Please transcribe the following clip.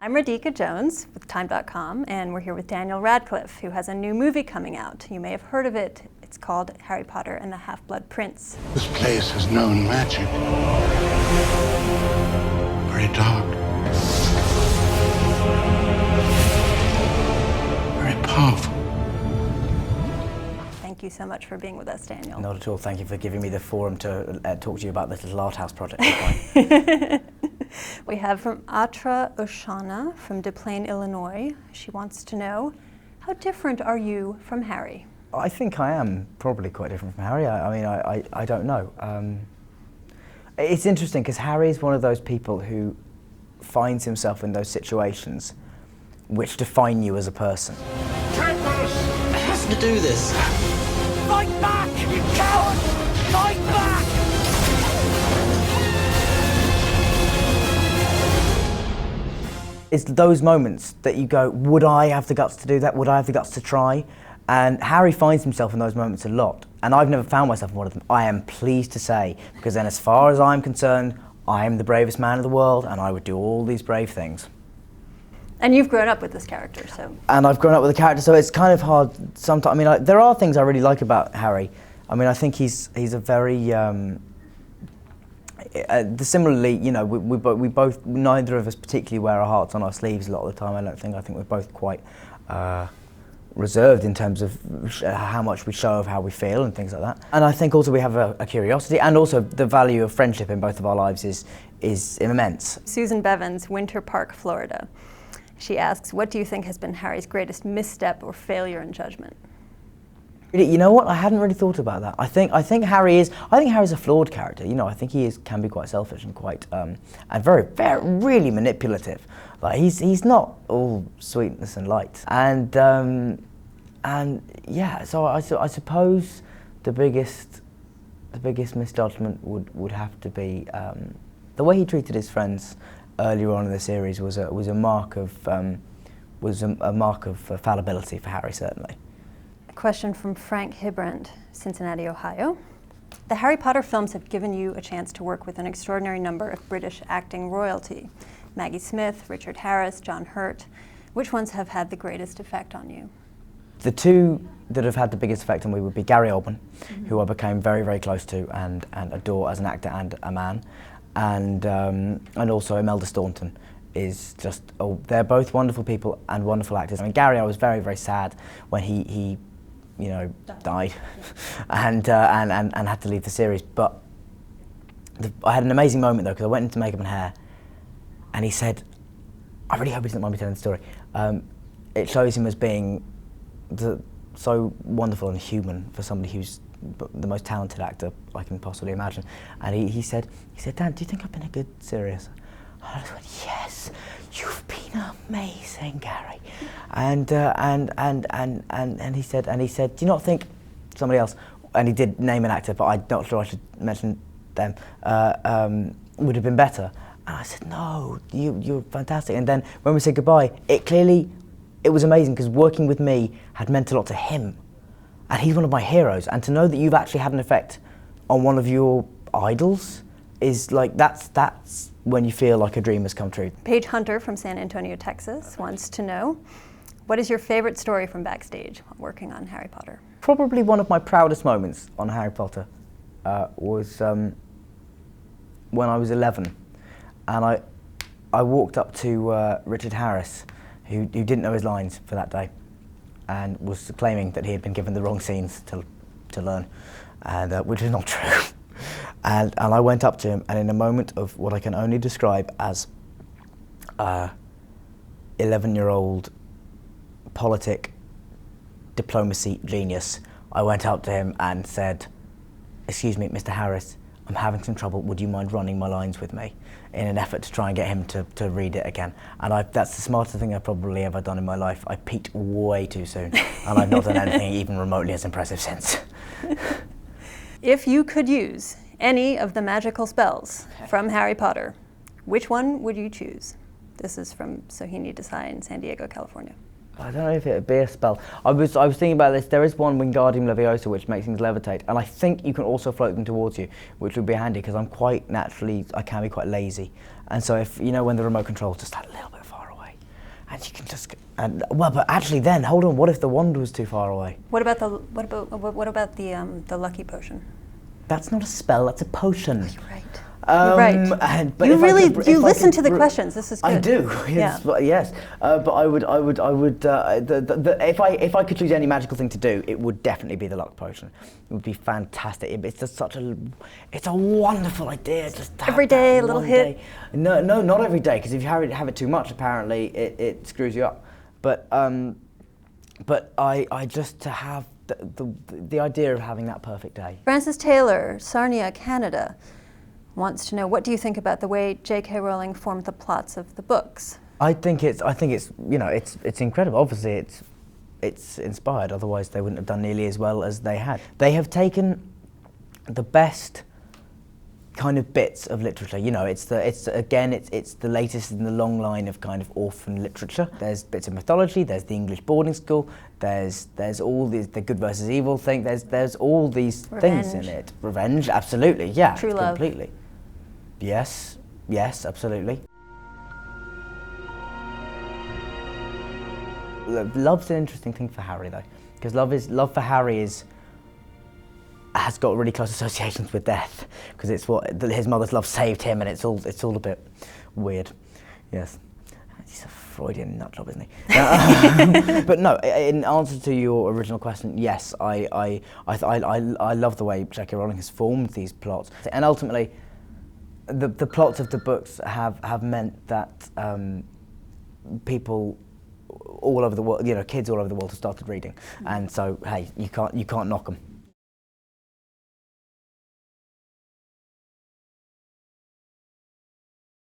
I'm Radhika Jones with Time.com, and we're here with Daniel Radcliffe, who has a new movie coming out. You may have heard of it. It's called Harry Potter and the Half-Blood Prince. This place has known magic. Very dark. Very powerful. Thank you so much for being with us, Daniel. Not at all. Thank you for giving me the forum to talk to you about this little art house project. We have from Atra Oshana from Des Plaines, Illinois. She wants to know, how different are you from Harry? I think I am probably quite different from Harry. I don't know. It's interesting because Harry is one of those people who finds himself in those situations which define you as a person. It has to do this. Fight back, you coward! Fight back! It's those moments that you go, would I have the guts to do that? Would I have the guts to try? And Harry finds himself in those moments a lot. And I've never found myself in one of them. I am pleased to say, because then as far as I'm concerned, I am the bravest man in the world and I would do all these brave things. And you've grown up with this character, so... And I've grown up with the character, so it's kind of hard sometimes. I mean, there are things I really like about Harry. I mean, I think he's a very... similarly, you know, we both, neither of us particularly wear our hearts on our sleeves a lot of the time. I think we're both quite reserved in terms of how much we show of how we feel and things like that. And I think also we have a curiosity, and also the value of friendship in both of our lives is immense. Susan Bevins, Winter Park, Florida. She asks, what do you think has been Harry's greatest misstep or failure in judgment? You know what? I hadn't really thought about that. I think Harry's a flawed character. You know, I think he can be quite selfish and quite and very really manipulative. Like he's not all sweetness and light. And yeah, so I suppose the biggest misjudgment would have to be the way he treated his friends earlier on in the series was a mark of fallibility for Harry, certainly. Question from Frank Hibrand, Cincinnati, Ohio. The Harry Potter films have given you a chance to work with an extraordinary number of British acting royalty. Maggie Smith, Richard Harris, John Hurt. Which ones have had the greatest effect on you? The two that have had the biggest effect on me would be Gary Oldman, who I became very, very close to and adore as an actor and a man, and also Imelda Staunton. Is just, they're both wonderful people and wonderful actors. I mean, Gary, I was very, very sad when he you know, died and had to leave the series. But I had an amazing moment though, because I went into makeup and hair, and he said, I really hope he doesn't mind me telling the story. It shows him as being so wonderful and human for somebody who's the most talented actor I can possibly imagine. And he said, Dan, do you think I've been a good serious? I just went, yes, you've been amazing, Gary. And he said, do you not think somebody else, and he did name an actor, but I'm not sure I should mention them, would have been better? And I said, no, you're fantastic. And then when we said goodbye, it was amazing because working with me had meant a lot to him. And he's one of my heroes. And to know that you've actually had an effect on one of your idols is like, that's when you feel like a dream has come true. Paige Hunter from San Antonio, Texas wants to know, what is your favorite story from Backstage working on Harry Potter? Probably one of my proudest moments on Harry Potter was when I was 11, and I walked up to Richard Harris, who didn't know his lines for that day, and was claiming that he had been given the wrong scenes to learn, and which is not true. And I went up to him, and in a moment of what I can only describe as 11-year-old politic diplomacy genius, I went up to him and said, excuse me, Mr. Harris, I'm having some trouble, would you mind running my lines with me? In an effort to try and get him to read it again. And that's the smartest thing I've probably ever done in my life. I peaked way too soon, and I've not done anything even remotely as impressive since. If you could use any of the magical spells from Harry Potter, which one would you choose? This is from Sohini Desai in San Diego, California. I don't know if it would be a spell. I was thinking about this. There is one Wingardium Leviosa which makes things levitate, and I think you can also float them towards you, which would be handy because I can be quite lazy, and so if you know when the remote control is just a little bit far away, and you can just well, but actually, then hold on. What if the wand was too far away? What about the lucky potion? That's not a spell. That's a potion. You're right. You're right. But you if I really could- you if I listen could to the br- questions. This is good. I do. Yes. Yeah. Yes. But I would. If I could choose any magical thing to do, it would definitely be the luck potion. It would be fantastic. It's just it's a wonderful idea. Just to have Every day, that a little one hit. day. No, not every day. Because if you have it too much, apparently it screws you up. But I just to have the idea of having that perfect day. Francis Taylor, Sarnia, Canada, wants to know, what do you think about the way J.K. Rowling formed the plots of the books? I think it's it's incredible. Obviously, it's inspired. Otherwise, they wouldn't have done nearly as well as they had. They have taken the best kind of bits of literature. It's the latest in the long line of kind of orphan literature. There's bits of mythology. There's the English boarding school. There's all the good versus evil thing. There's all these things in it. Revenge, absolutely. Yeah, True love. completely. Yes, absolutely. Love's an interesting thing for Harry though, because love for Harry has got really close associations with death, because it's what his mother's love saved him, and it's all a bit weird. Yes, he's a Freudian nutjob, isn't he? But no, in answer to your original question, yes, I love the way J.K. Rowling has formed these plots, and ultimately, the plots of the books have meant that people all over the world, kids all over the world have started reading, and so hey, you can't knock them.